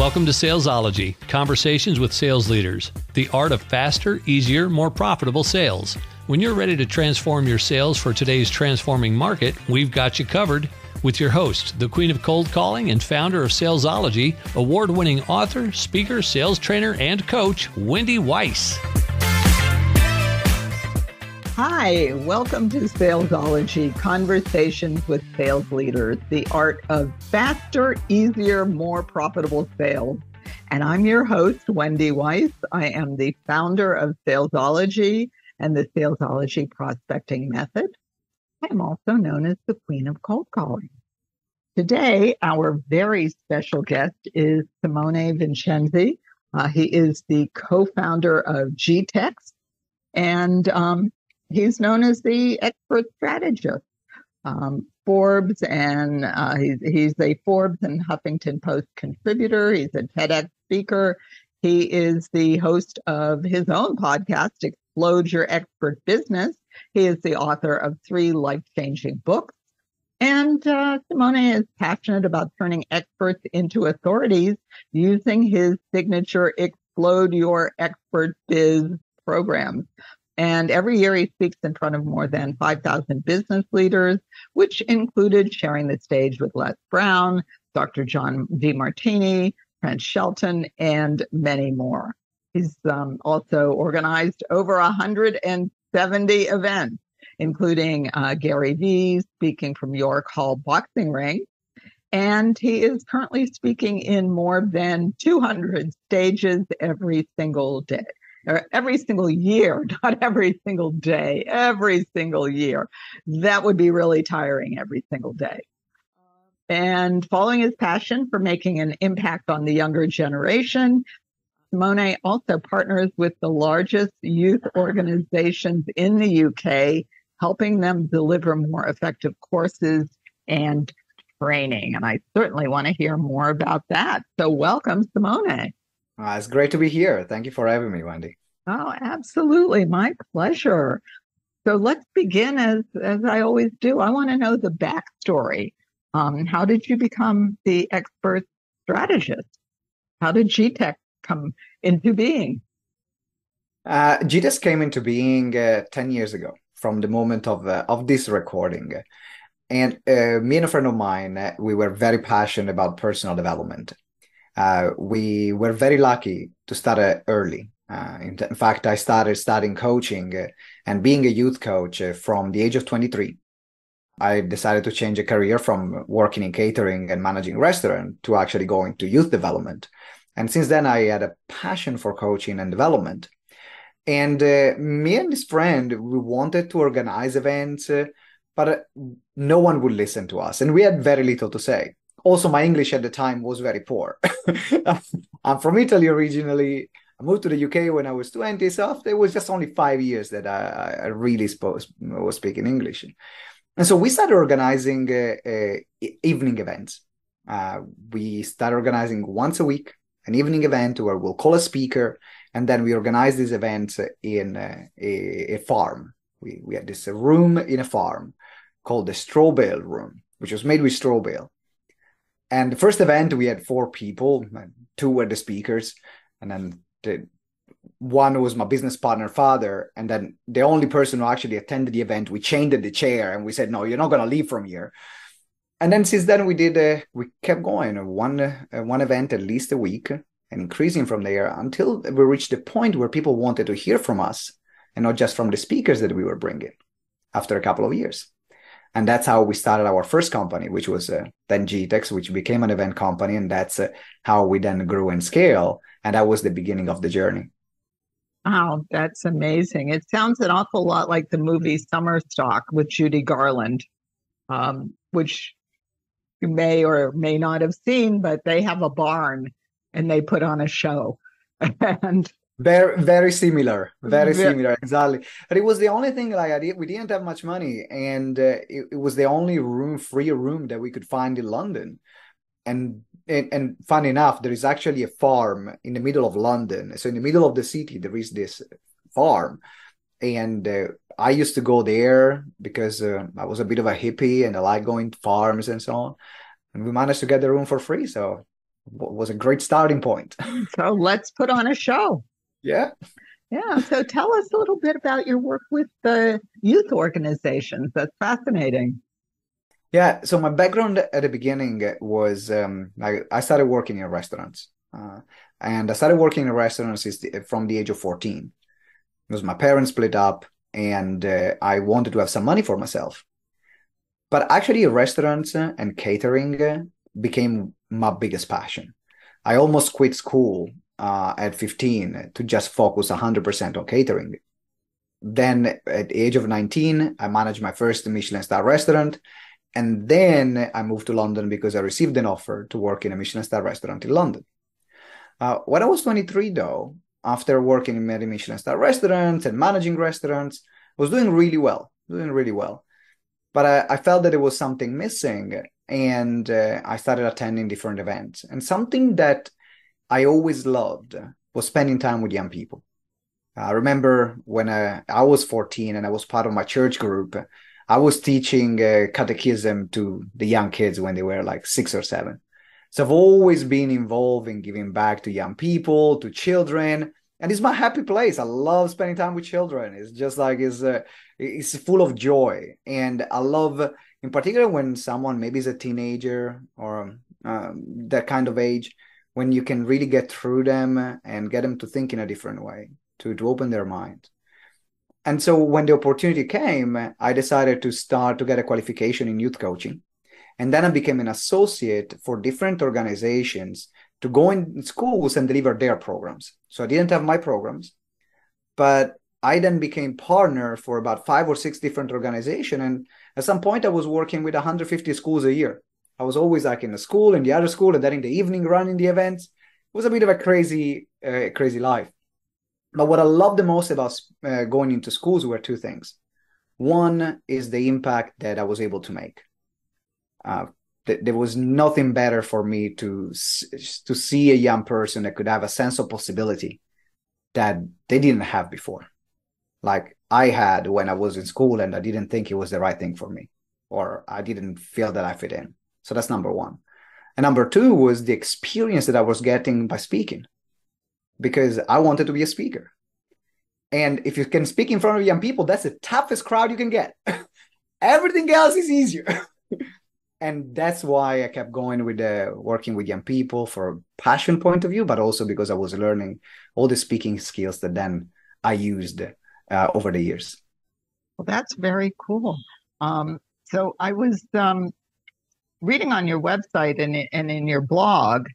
Welcome to Salesology, conversations with sales leaders, the art of faster, easier, more profitable sales. When you're ready to transform your sales for today's transforming market, we've got you covered with your host, the queen of cold calling and founder of Salesology, award-winning author, speaker, sales trainer, and coach, Wendy Weiss. Hi, welcome to Salesology, conversations with sales leaders, the art of faster, easier, more profitable sales. And I'm your host, Wendy Weiss. I am the founder of Salesology and the Salesology Prospecting Method. I am also known as the Queen of Cold Calling. Today, our very special guest is Simone Vincenzi. He is the co-founder of GTeX, and he's known as the Expert Strategist. Forbes, and he's a Forbes and Huffington Post contributor. He's a TEDx speaker. He is the host of his own podcast, Explode Your Expert Business. He is the author of 3 life-changing books. And Simone is passionate about turning experts into authorities using his signature Explode Your Expert Biz program. And every year he speaks in front of more than 5,000 business leaders, which included sharing the stage with Les Brown, Dr. John DeMartini, Trent Shelton, and many more. He's also organized over 170 events, including Gary Vee speaking from York Hall Boxing Ring. And he is currently speaking in more than 200 stages every single day. Or every single year, not every single day, every single year. That would be really tiring every single day. And following his passion for making an impact on the younger generation, Simone also partners with the largest youth organizations in the UK, helping them deliver more effective courses and training. And I certainly want to hear more about that. So welcome, Simone. It's great to be here. Thank you for having me, Wendy. Oh, absolutely. My pleasure. So let's begin as I always do. I want to know the backstory. How did you become the expert strategist? How did GTeX come into being? GTeX came into being 10 years ago from the moment of this recording. And me and a friend of mine, we were very passionate about personal development. We were very lucky to start early. In fact, I started studying coaching and being a youth coach from the age of 23. I decided to change a career from working in catering and managing a restaurant to actually going to youth development. And since then, I had a passion for coaching and development. And me and this friend, we wanted to organize events, but no one would listen to us. And we had very little to say. Also, my English at the time was very poor. I'm from Italy originally. I moved to the UK when I was 20, so it was just only 5 years that I really was speaking English. And so we started organizing evening events. We started organizing once a week, an evening event where we'll call a speaker, and then we organize these events in a farm. We had this room in a farm called the straw bale room, which was made with straw bale. And the first event, we had 4 people, 2 were the speakers, and then one was my business partner, father, and then the only person who actually attended the event, we changed the chair and we said, no, you're not going to leave from here. And then since then, we kept going, one event at least a week, and increasing from there until we reached the point where people wanted to hear from us and not just from the speakers that we were bringing after a couple of years. And that's how we started our first company, which was then GTeX, which became an event company. And that's how we then grew and scale. And that was the beginning of the journey. Wow, that's amazing. It sounds an awful lot like the movie Summer Stock with Judy Garland, which you may or may not have seen, but they have a barn and they put on a show. And very similar, exactly. But it was the only thing we didn't have much money, and it was the only free room that we could find in London. And funny enough, there is actually a farm in the middle of London. So in the middle of the city, there is this farm, and I used to go there because I was a bit of a hippie and I like going to farms and so on. And we managed to get the room for free, so was a great starting point. So let's put on a show. Yeah. Yeah. So tell us a little bit about your work with the youth organizations. That's fascinating. Yeah. So my background at the beginning was I started working in restaurants. And I started working in restaurants from the age of 14 because my parents split up and I wanted to have some money for myself. But actually, restaurants and catering became my biggest passion. I almost quit school at 15 to just focus 100% on catering. Then at the age of 19, I managed my first Michelin star restaurant. And then I moved to London because I received an offer to work in a Michelin star restaurant in London. When I was 23, though, after working in many Michelin star restaurants and managing restaurants, I was doing really well, But I felt that there was something missing, and I started attending different events. And something that I always loved was spending time with young people. I remember when I was 14 and I was part of my church group, I was teaching catechism to the young kids when they were like 6 or 7. So I've always been involved in giving back to young people, to children. And it's my happy place. I love spending time with children. It's just like it's full of joy. And I love, in particular, when someone maybe is a teenager or that kind of age, when you can really get through them and get them to think in a different way, to open their mind. And so when the opportunity came, I decided to start to get a qualification in youth coaching. And then I became an associate for different organizations to go in schools and deliver their programs. So I didn't have my programs, but I then became partner for about 5 or 6 different organizations. And at some point I was working with 150 schools a year. I was always like in the school, in the other school, and then in the evening running the events. It was a bit of a crazy life. But what I loved the most about going into schools were 2 things. One is the impact that I was able to make. There was nothing better for me to see a young person that could have a sense of possibility that they didn't have before. Like I had when I was in school and I didn't think it was the right thing for me, or I didn't feel that I fit in. So that's number one. And number 2 was the experience that I was getting by speaking, because I wanted to be a speaker. And if you can speak in front of young people, that's the toughest crowd you can get. Everything else is easier. And that's why I kept going with working with young people for a passion point of view, but also because I was learning all the speaking skills that then I used over the years. Well, that's very cool. So I was reading on your website and in your blog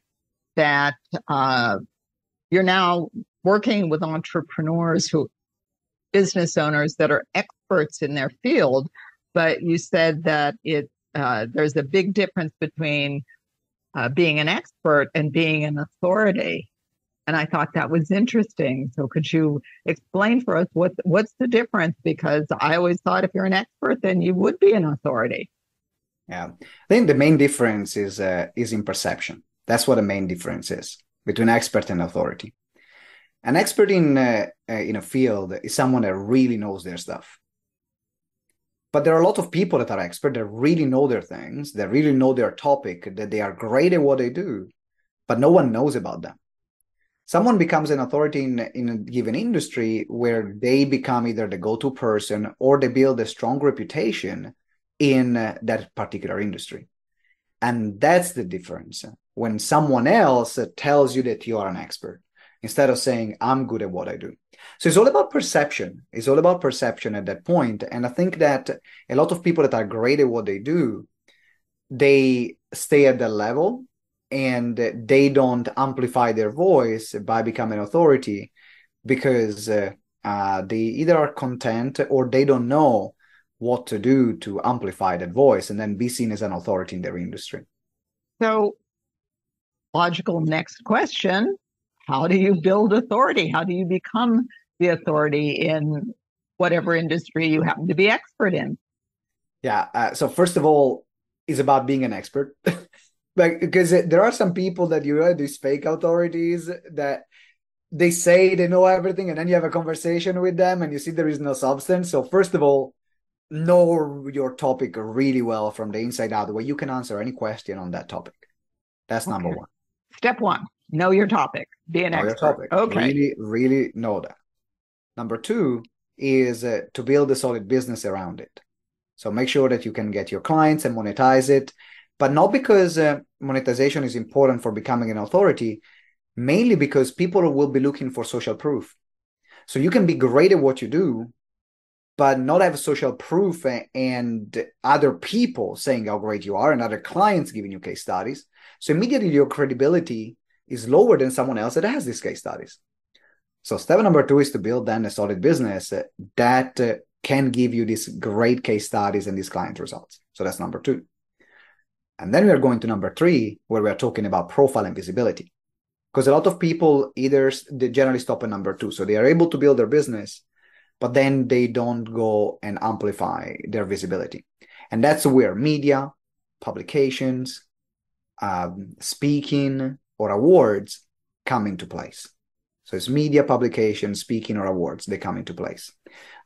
that you're now working with entrepreneurs, business owners that are experts in their field, but you said that there's a big difference between being an expert and being an authority. And I thought that was interesting. So could you explain for us what's the difference? Because I always thought if you're an expert, then you would be an authority. Yeah, I think the main difference is in perception. That's what the main difference is between expert and authority. An expert in a field is someone that really knows their stuff. But there are a lot of people that are experts that really know their things, that really know their topic, that they are great at what they do, but no one knows about them. Someone becomes an authority in a given industry where they become either the go-to person or they build a strong reputation in that particular industry. And that's the difference. When someone else tells you that you are an expert, instead of saying, I'm good at what I do. So it's all about perception. It's all about perception at that point. And I think that a lot of people that are great at what they do, they stay at that level and they don't amplify their voice by becoming an authority because they either are content or they don't know what to do to amplify that voice and then be seen as an authority in their industry. So, logical next question. How do you build authority? How do you become the authority in whatever industry you happen to be expert in? Yeah. So first of all, it's about being an expert. Because there are some people that these fake authorities that they say they know everything, and then you have a conversation with them and you see there is no substance. So first of all, know your topic really well from the inside out, where you can answer any question on that topic. That's number one. Step one, know your topic. Be an Know your expert. topic. Okay. Really, really know that. Number two is to build a solid business around it. So make sure that you can get your clients and monetize it, but not because monetization is important for becoming an authority, mainly because people will be looking for social proof. So you can be great at what you do, but not have social proof and other people saying how great you are and other clients giving you case studies. So immediately your credibility is lower than someone else that has these case studies. So step number two is to build then a solid business that can give you these great case studies and these client results. So that's number two. And then we are going to number three, where we are talking about profile and visibility. Because a lot of people they generally stop at number two. So they are able to build their business, but then they don't go and amplify their visibility. And that's where media, publications, speaking, or awards come into place. So it's media, publication, speaking, or awards, they come into place.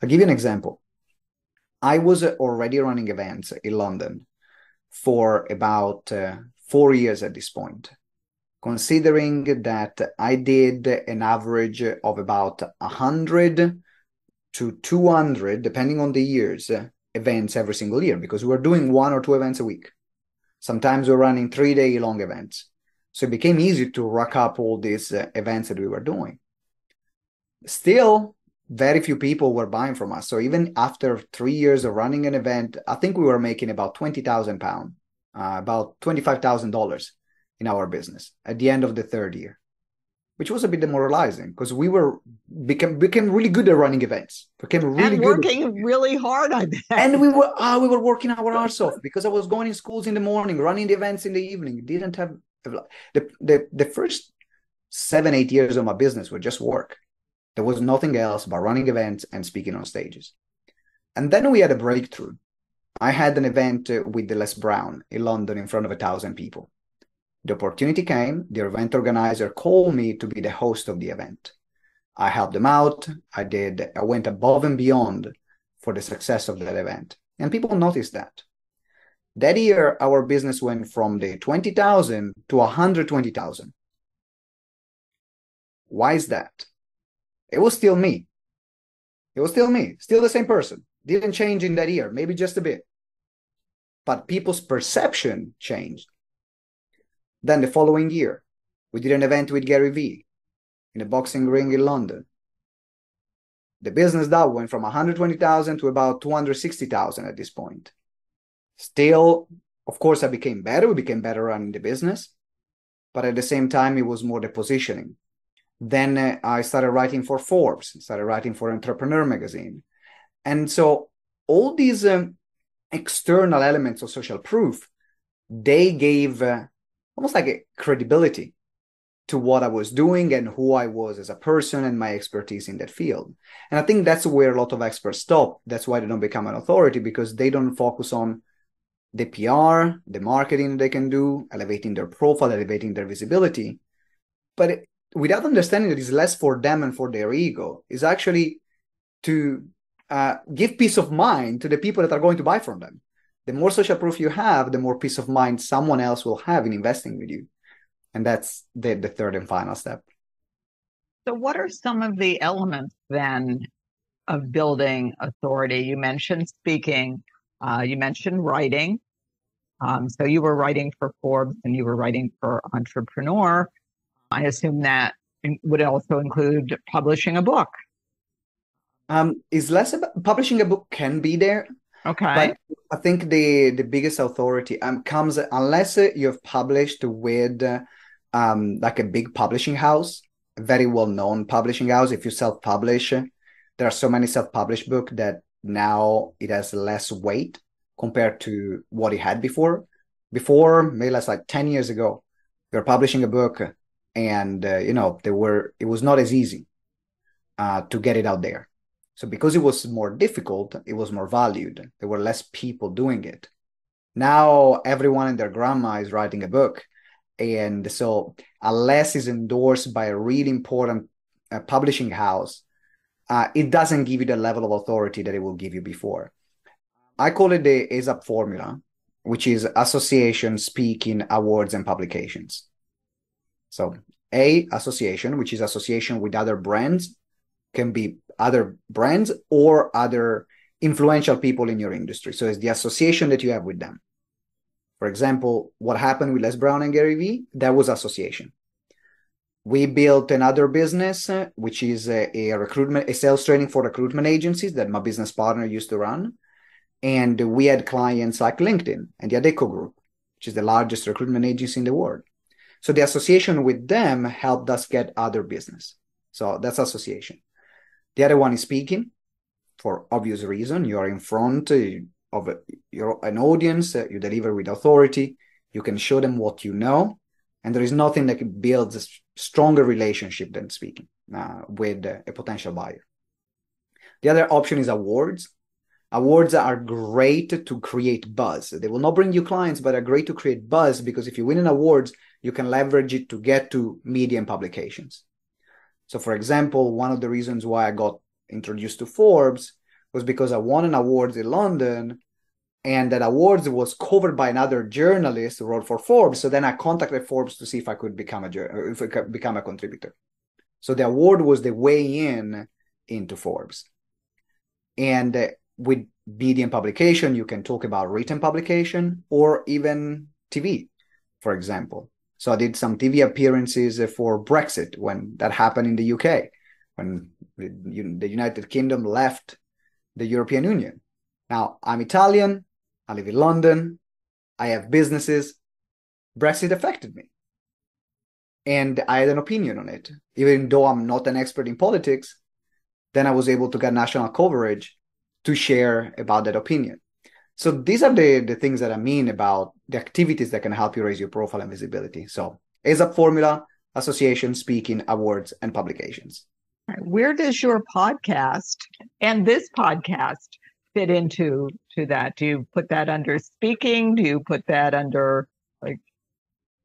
I'll give you an example. I was already running events in London for about 4 years at this point, considering that I did an average of about 100 to 200, depending on the years, events every single year, because we were doing 1 or 2 events a week. Sometimes we were running 3-day long events. So it became easy to rack up all these events that we were doing. Still, very few people were buying from us. So even after 3 years of running an event, I think we were making about £20,000, about $25,000 in our business at the end of the 3rd year, which was a bit demoralizing because we became really good at running events. Became really and good working really hard on that. And we were working our arse off because I was going in schools in the morning, running the events in the evening. Didn't have the first 7-8 years of my business were just work. There was nothing else but running events and speaking on stages. And then we had a breakthrough. I had an event with the Les Brown in London in front of 1,000 people. The opportunity came. The event organizer called me to be the host of the event. I helped them out. I went above and beyond for the success of that event. And people noticed that. That year, our business went from the 20,000 to 120,000. Why is that? It was still me. It was still me, still the same person. Didn't change in that year, maybe just a bit. But people's perception changed. Then the following year, we did an event with Gary Vee in a boxing ring in London. The business that went from 120,000 to about 260,000 at this point. Still, of course, I became better. We became better running the business. But at the same time, it was more the positioning. Then I started writing for Forbes, started writing for Entrepreneur magazine. And so all these external elements of social proof, they gave almost like a credibility to what I was doing and who I was as a person and my expertise in that field. And I think that's where a lot of experts stop. That's why they don't become an authority, because they don't focus on the PR, the marketing they can do, elevating their profile, elevating their visibility. But without understanding that it's less for them and for their ego, is actually to give peace of mind to the people that are going to buy from them. The more social proof you have, the more peace of mind someone else will have in investing with you. And that's the third and final step. So what are some of the elements then of building authority? You mentioned speaking, you mentioned writing. So you were writing for Forbes and you were writing for Entrepreneur. I assume that would also include publishing a book. Is less about publishing a book can be there. Okay. But I think the biggest authority comes unless you have published with like a big publishing house, a very well-known publishing house. If you self-publish, there are so many self-published books that now it has less weight compared to what it had before. Before, maybe less like 10 years ago, you're publishing a book and it was not as easy to get it out there. So because it was more difficult, it was more valued. There were less people doing it. Now everyone and their grandma is writing a book. And so unless it's endorsed by a really important publishing house, it doesn't give you the level of authority that it will give you before. I call it the ASAP formula, which is association, speaking, awards, and publications. So A, association, which is association with other brands, can be other brands or other influential people in your industry. So it's the association that you have with them. For example, what happened with Les Brown and Gary Vee, that was association. We built another business, which is a sales training for recruitment agencies that my business partner used to run. And we had clients like LinkedIn and the Adecco Group, which is the largest recruitment agency in the world. So the association with them helped us get other business. So that's association. The other one is speaking, for obvious reason. You are in front of an audience, you deliver with authority, you can show them what you know, and there is nothing that builds a stronger relationship than speaking with a potential buyer. The other option is awards. Awards are great to create buzz. They will not bring you clients, but are great to create buzz, because if you win an awards, you can leverage it to get to media and publications. So for example, one of the reasons why I got introduced to Forbes was because I won an award in London, and that award was covered by another journalist who wrote for Forbes. So then I contacted Forbes to see if I could become a contributor. So the award was the way into Forbes. And with media and publication, you can talk about written publication or even TV, for example. So I did some TV appearances for Brexit when that happened in the UK, when the United Kingdom left the European Union. Now, I'm Italian, I live in London, I have businesses. Brexit affected me. And I had an opinion on it. Even though I'm not an expert in politics, then I was able to get national coverage to share about that opinion. So these are the things that I mean about the activities that can help you raise your profile and visibility. So ASAP formula, association, speaking, awards, and publications. Where does your podcast and this podcast fit into that? Do you put that under speaking? Do you put that under, like,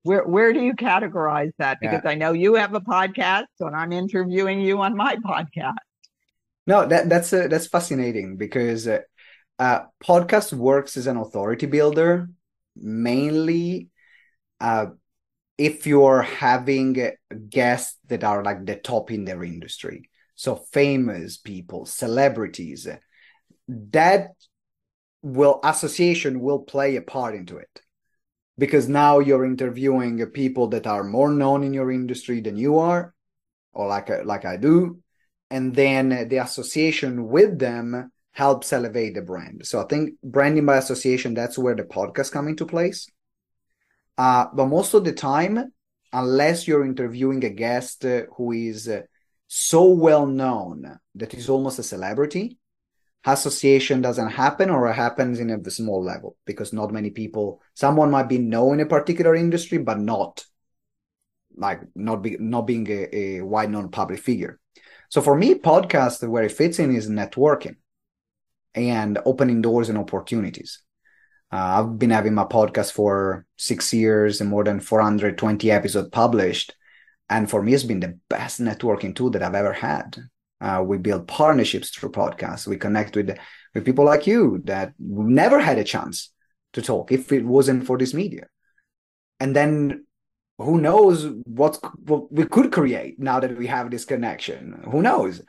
where do you categorize that? Because I know you have a podcast, and I'm interviewing you on my podcast. No, that's fascinating, because podcast works as an authority builder, mainly if you're having guests that are like the top in their industry. So famous people, celebrities, that association will play a part into it. Because now you're interviewing people that are more known in your industry than you are, or like I do. And then the association with them helps elevate the brand. So I think branding by association, that's where the podcast come into place. But most of the time, unless you're interviewing a guest who is so well known that is almost a celebrity, association doesn't happen, or it happens in a small level, because not many people, someone might be known in a particular industry, but not being a wide known public figure. So for me, podcast, where it fits in is networking and opening doors and opportunities. I've been having my podcast for 6 years and more than 420 episodes published. And for me, it's been the best networking tool that I've ever had. We build partnerships through podcasts. We connect with people like you that never had a chance to talk if it wasn't for this media. And then who knows what we could create now that we have this connection? Who knows?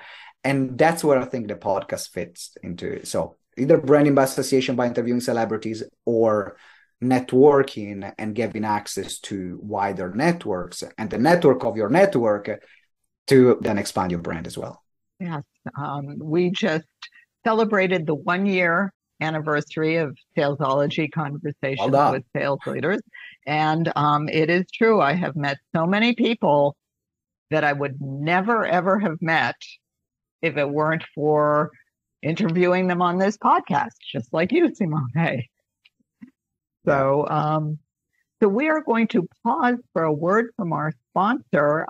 And that's where I think the podcast fits into. So either branding by association, by interviewing celebrities, or networking and giving access to wider networks and the network of your network to then expand your brand as well. Yes. We just celebrated the 1-year anniversary of Salesology Conversations with Sales Leaders. And it is true. I have met so many people that I would never, ever have met if it weren't for interviewing them on this podcast, just like you, Simone. So, so we are going to pause for a word from our sponsor.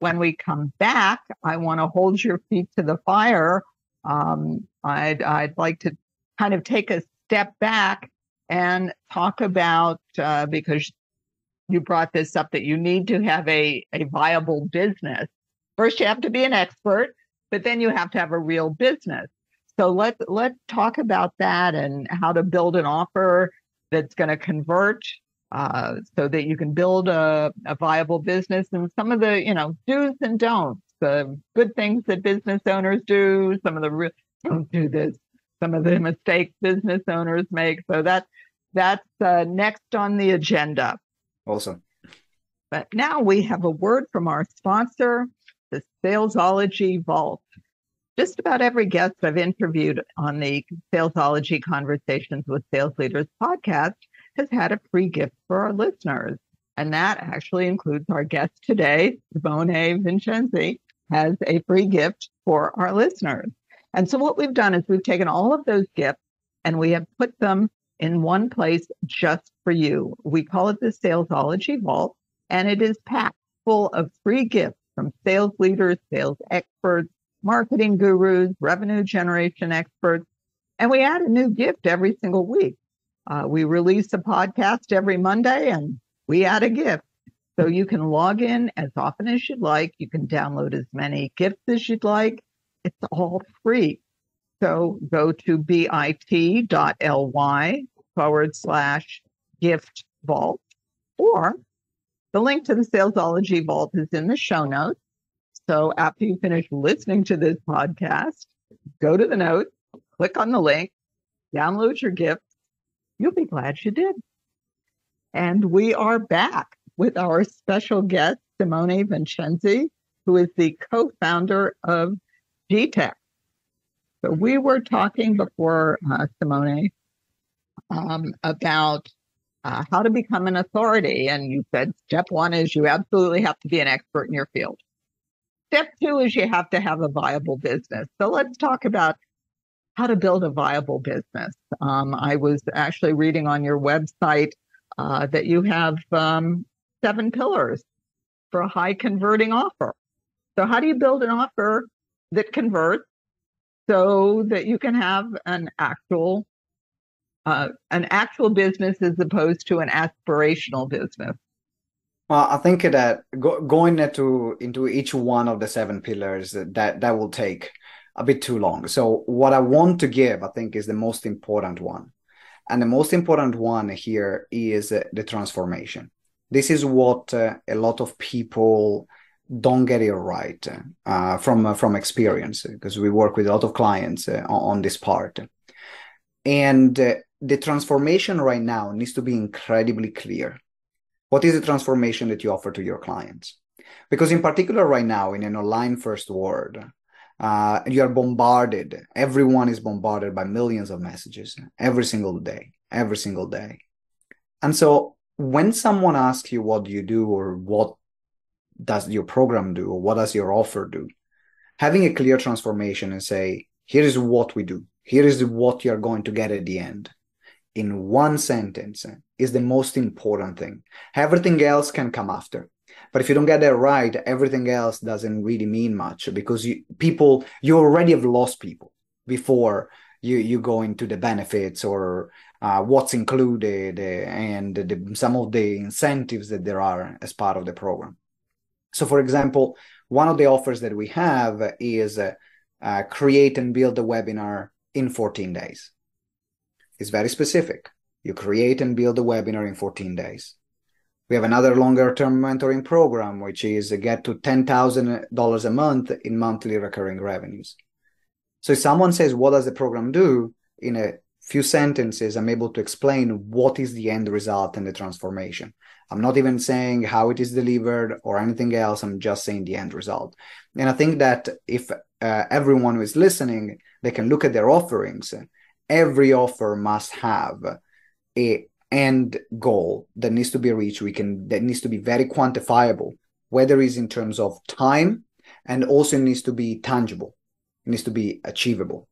When we come back, I want to hold your feet to the fire. I'd like to kind of take a step back and talk about, because you brought this up, that you need to have a viable business. First, you have to be an expert, but then you have to have a real business. So let's talk about that and how to build an offer that's going to convert so that you can build a viable business, and some of the, do's and don'ts, the good things that business owners do, some of the don't do this, some of the mistakes business owners make. So that's next on the agenda. Awesome. But now we have a word from our sponsor, the Salesology Vault. Just about every guest I've interviewed on the Salesology Conversations with Sales Leaders podcast has had a free gift for our listeners. And that actually includes our guest today, Simone Vincenzi, has a free gift for our listeners. And so what we've done is we've taken all of those gifts and we have put them in one place just for you. We call it the Salesology Vault, and it is packed full of free gifts from sales leaders, sales experts, marketing gurus, revenue generation experts. And we add a new gift every single week. We release a podcast every Monday and we add a gift. So you can log in as often as you'd like. You can download as many gifts as you'd like. It's all free. So go to bit.ly/gift vault, or the link to the Salesology Vault is in the show notes. So after you finish listening to this podcast, go to the notes, click on the link, download your gift. You'll be glad you did. And we are back with our special guest, Simone Vincenzi, who is the co-founder of GTeX. So we were talking before, Simone, about how to become an authority. And you said step one is you absolutely have to be an expert in your field. Step two is you have to have a viable business. So let's talk about how to build a viable business. I was actually reading on your website that you have 7 pillars for a high converting offer. So how do you build an offer that converts so that you can have an actual business as opposed to an aspirational business? Well, I think that going into each one of the 7 pillars, that will take a bit too long. So what I want to give, I think, is the most important one. And the most important one here is the transformation. This is what a lot of people don't get it right from experience, because we work with a lot of clients on this part. And the transformation right now needs to be incredibly clear. What is the transformation that you offer to your clients? Because in particular right now, in an online first world, you are bombarded. Everyone is bombarded by millions of messages every single day. And so when someone asks you, what do you do, or what does your program do, or what does your offer do, having a clear transformation and say, here is what we do, here is what you're going to get at the end, in one sentence, is the most important thing. Everything else can come after. But if you don't get that right, everything else doesn't really mean much, because you already have lost people before you go into the benefits or what's included and some of the incentives that there are as part of the program. So, for example, one of the offers that we have is create and build a webinar in 14 days. It's very specific. You create and build a webinar in 14 days. We have another longer-term mentoring program, which is get to $10,000 a month in monthly recurring revenues. So if someone says, what does the program do? In a few sentences, I'm able to explain what is the end result and the transformation. I'm not even saying how it is delivered or anything else. I'm just saying the end result. And I think that if everyone who is listening, they can look at their offerings. Every offer must have a end goal that needs to be reached. That needs to be very quantifiable, whether it's in terms of time, and also it needs to be tangible. It needs to be achievable.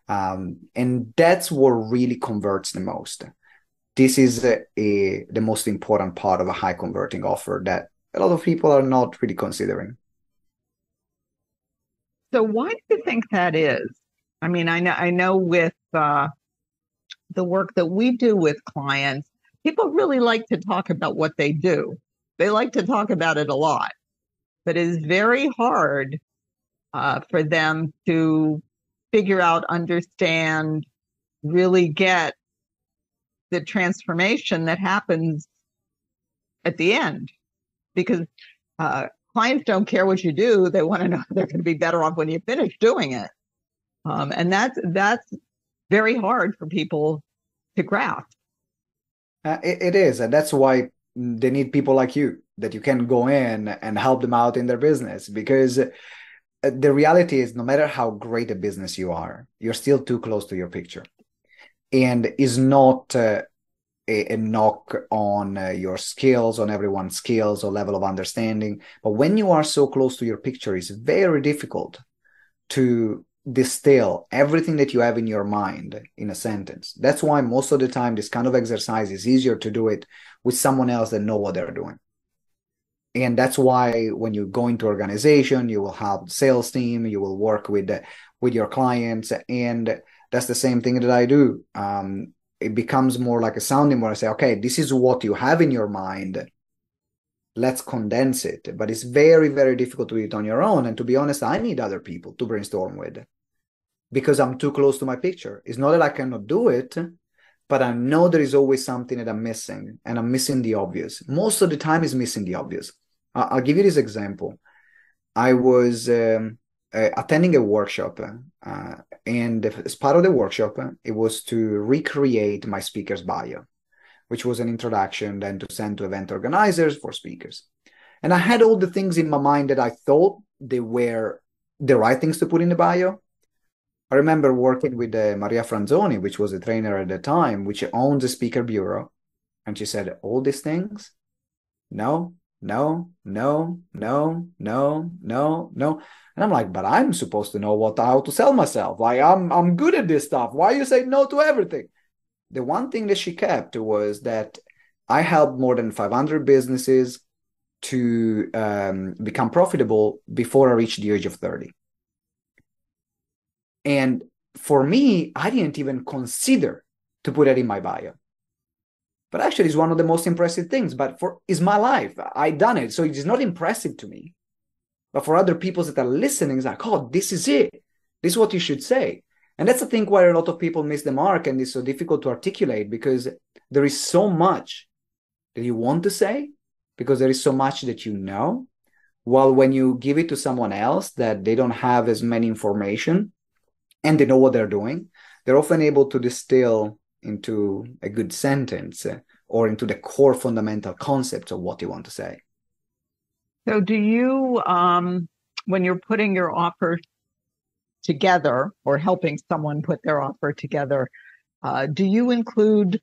And that's what really converts the most. This is the most important part of a high converting offer that a lot of people are not really considering. So why do you think that is? I mean, I know with the work that we do with clients, people really like to talk about what they do. They like to talk about it a lot, but it is very hard for them to figure out, understand, really get the transformation that happens at the end, because clients don't care what you do. They want to know they're going to be better off when you finish doing it. And that's very hard for people to grasp. It is. And that's why they need people like you, that you can go in and help them out in their business. Because the reality is, no matter how great a business you are, you're still too close to your picture. And is not a knock on your skills, on everyone's skills or level of understanding. But when you are so close to your picture, it's very difficult to distill everything that you have in your mind in a sentence. That's why most of the time this kind of exercise is easier to do it with someone else that know what they're doing. And that's why when you go into organization, you will have sales team, you will work with your clients. And that's the same thing that I do. It becomes more like a sounding board. I say, okay, this is what you have in your mind. Let's condense it. But it's very, very difficult to do it on your own. And to be honest, I need other people to brainstorm with because I'm too close to my picture. It's not that I cannot do it, but I know there is always something that I'm missing, and I'm missing the obvious. Most of the time is missing the obvious. I'll give you this example. I was attending a workshop, and as part of the workshop, it was to recreate my speaker's bio, which was an introduction then to send to event organizers for speakers. And I had all the things in my mind that I thought they were the right things to put in the bio. I remember working with Maria Franzoni, which was a trainer at the time, which owns a speaker bureau. And she said, all these things? No. And I'm like, but I'm supposed to know how to sell myself. Like, I'm good at this stuff. Why you say no to everything? The one thing that she kept was that I helped more than 500 businesses to become profitable before I reached the age of 30. And for me, I didn't even consider to put it in my bio. But actually, it's one of the most impressive things. But it's my life. I done it. So it is not impressive to me. But for other people that are listening, it's like, oh, this is it. This is what you should say. And that's the thing where a lot of people miss the mark, and it's so difficult to articulate because there is so much that you want to say, because there is so much that you know. While when you give it to someone else that they don't have as many information and they know what they're doing, they're often able to distill into a good sentence or into the core fundamental concepts of what you want to say. So do you, when you're putting your offer together or helping someone put their offer together, do you include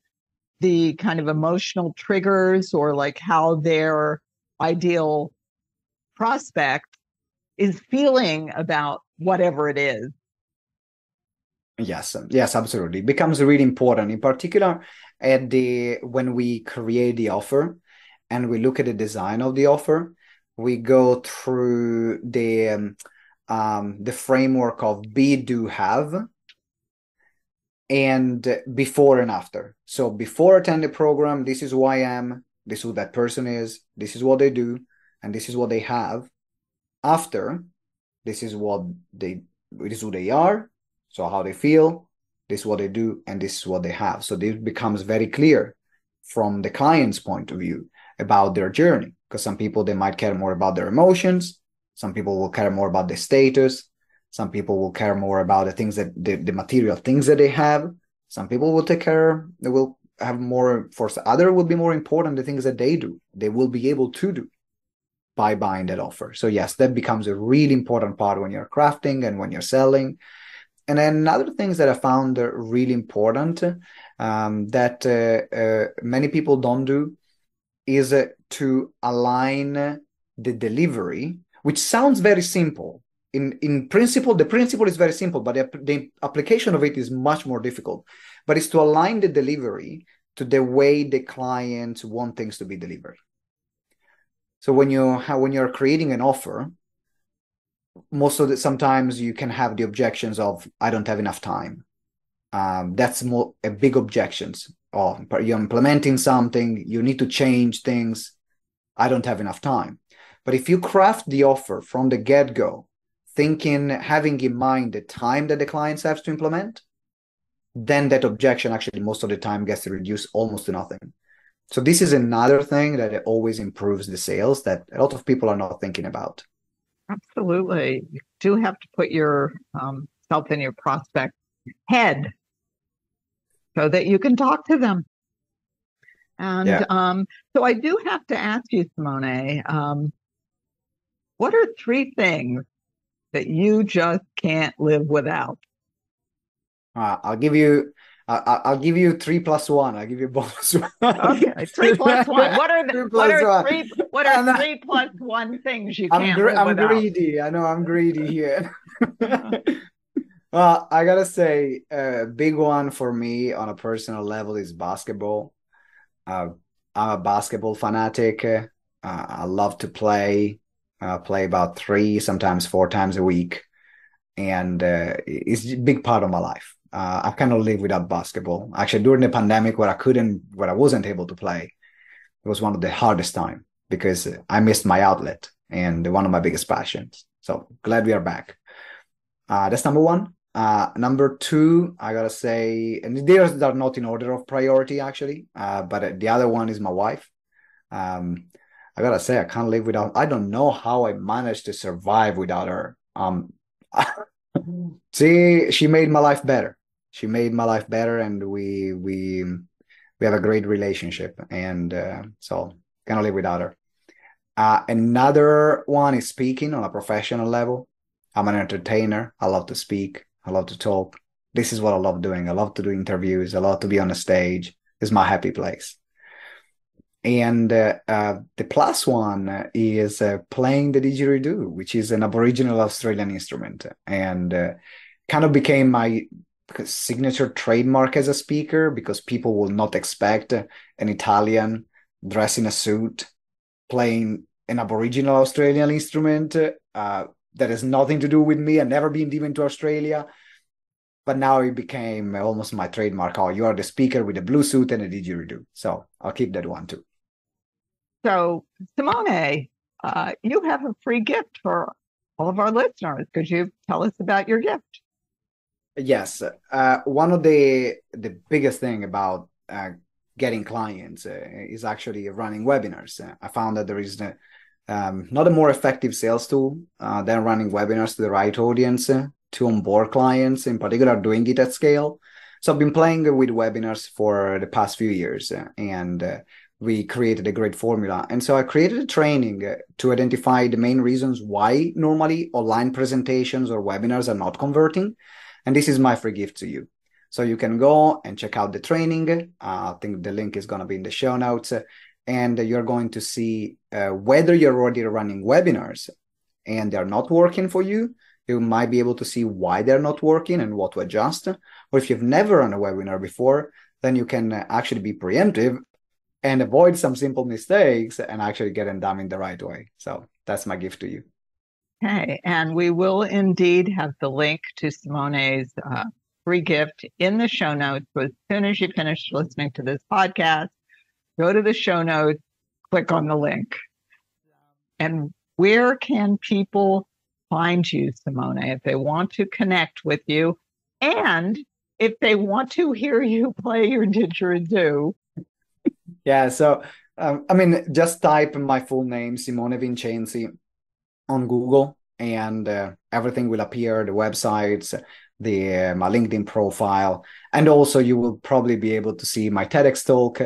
the kind of emotional triggers or like how their ideal prospect is feeling about whatever it is? Yes, absolutely. It becomes really important, in particular when we create the offer and we look at the design of the offer. We go through the framework of be, do, have, and before and after. So before attend the program, this is who I am, this is who that person is, this is what they do, and this is what they have. After, this is who they are, so how they feel, this is what they do, and this is what they have. So this becomes very clear from the client's point of view about their journey, because some people, they might care more about their emotions. Some people will care more about the status. Some people will care more about the things that the material things that they have. Some people will they will have more, for other will be more important, the things that they do, they will be able to do by buying that offer. So yes, that becomes a really important part when you're crafting and when you're selling. And then other things that I found really important that many people don't do is to align the delivery, which sounds very simple. In principle, the principle is very simple, but the application of it is much more difficult. But it's to align the delivery to the way the clients want things to be delivered. So when you're creating an offer, sometimes you can have the objections of, I don't have enough time. That's more a big objections. Oh, you're implementing something, you need to change things. I don't have enough time. But if you craft the offer from the get-go, having in mind the time that the clients have to implement, then that objection actually most of the time gets reduced almost to nothing. So this is another thing that it always improves the sales that a lot of people are not thinking about. Absolutely. You do have to put your self in your prospect head so that you can talk to them. And Yeah. so I do have to ask you, Simone, what are 3 things that you just can't live without? I'll give you 3 plus 1. I'll give you bonus 1. Okay, 3 plus 1. What are 3 plus 1. 3 plus 1 things you can't live I'm without? greedy. I know I'm greedy here. Well, I gotta say, a big one for me on a personal level is basketball. I'm a basketball fanatic. I love to play. Play about 3, sometimes 4 times a week, and it's a big part of my life. I cannot live without basketball. Actually, during the pandemic, where I wasn't able to play, it was one of the hardest time because I missed my outlet and one of my biggest passions. So glad we are back. That's number 1. Number 2, I gotta say, and they are not in order of priority actually, but the other one is my wife. I gotta say, I can't live without. I don't know how I managed to survive without her. See, she made my life better. She made my life better, and we have a great relationship, and so cannot live without her. Another one is speaking on a professional level. I'm an entertainer. I love to speak. I love to talk. This is what I love doing. I love to do interviews. I love to be on a stage. It's my happy place. And the plus one is playing the didgeridoo, which is an Aboriginal Australian instrument, and kind of became my signature trademark as a speaker because people will not expect an Italian dressed in a suit playing an Aboriginal Australian instrument that has nothing to do with me. I've never been even to Australia. But now it became almost my trademark. Oh, you are the speaker with a blue suit and a didgeridoo. So I'll keep that one too. So, Simone, you have a free gift for all of our listeners. Could you tell us about your gift? Yes. One of the biggest thing about getting clients is actually running webinars. I found that there is not a more effective sales tool than running webinars to the right audience to onboard clients, in particular, doing it at scale. So I've been playing with webinars for the past few years, and we created a great formula. And so I created a training to identify the main reasons why normally online presentations or webinars are not converting. And this is my free gift to you. So you can go and check out the training. I think the link is going to be in the show notes. And you're going to see whether you're already running webinars and they're not working for you. You might be able to see why they're not working and what to adjust. Or if you've never run a webinar before, then you can actually be preemptive and avoid some simple mistakes and actually get them done in the right way. So that's my gift to you. Okay, and we will indeed have the link to Simone's free gift in the show notes. So as soon as you finish listening to this podcast, go to the show notes, click on the link. And where can people find you, Simone, if they want to connect with you and if they want to hear you play your didgeridoo? Yeah, so just type my full name, Simone Vincenzi, on Google, and everything will appear, the websites, my LinkedIn profile, and also you will probably be able to see my TEDx talk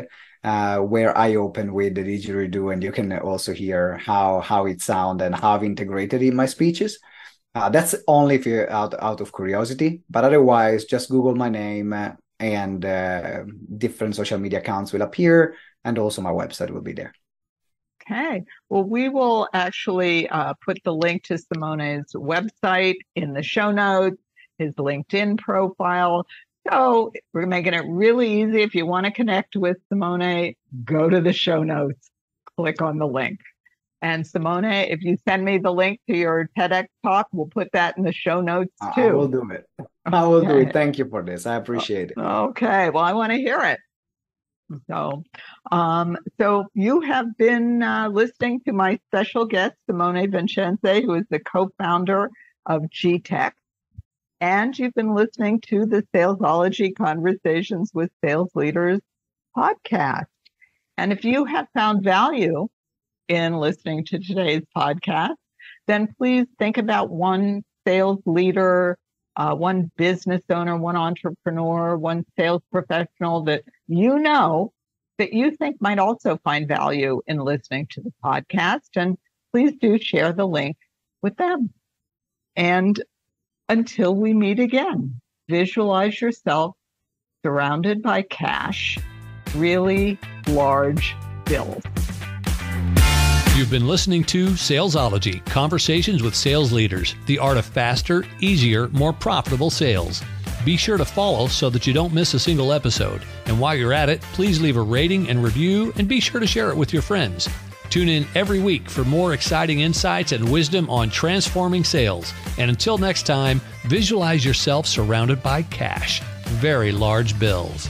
where I open with the didgeridoo, and you can also hear how it sounds and how I've integrated it in my speeches. That's only if you're out of curiosity, but otherwise just Google my name and different social media accounts will appear, and also my website will be there. Okay. Well, we will actually put the link to Simone's website in the show notes, his LinkedIn profile. So we're making it really easy. If you want to connect with Simone, go to the show notes, click on the link. And Simone, if you send me the link to your TEDx talk, we'll put that in the show notes too. I will do it. I will do it. Thank you for this. I appreciate it. Okay. Well, I want to hear it. So you have been listening to my special guest, Simone Vincenzi, who is the co-founder of GTeX. And you've been listening to the Salesology Conversations with Sales Leaders podcast. And if you have found value in listening to today's podcast, then please think about one sales leader, one business owner, one entrepreneur, one sales professional that you know that you think might also find value in listening to the podcast. And please do share the link with them. And until we meet again, visualize yourself surrounded by cash, really large bills. You've been listening to Salesology, Conversations with Sales Leaders, the art of faster, easier, more profitable sales. Be sure to follow so that you don't miss a single episode. And while you're at it, please leave a rating and review, and be sure to share it with your friends. Tune in every week for more exciting insights and wisdom on transforming sales. And until next time, visualize yourself surrounded by cash, very large bills.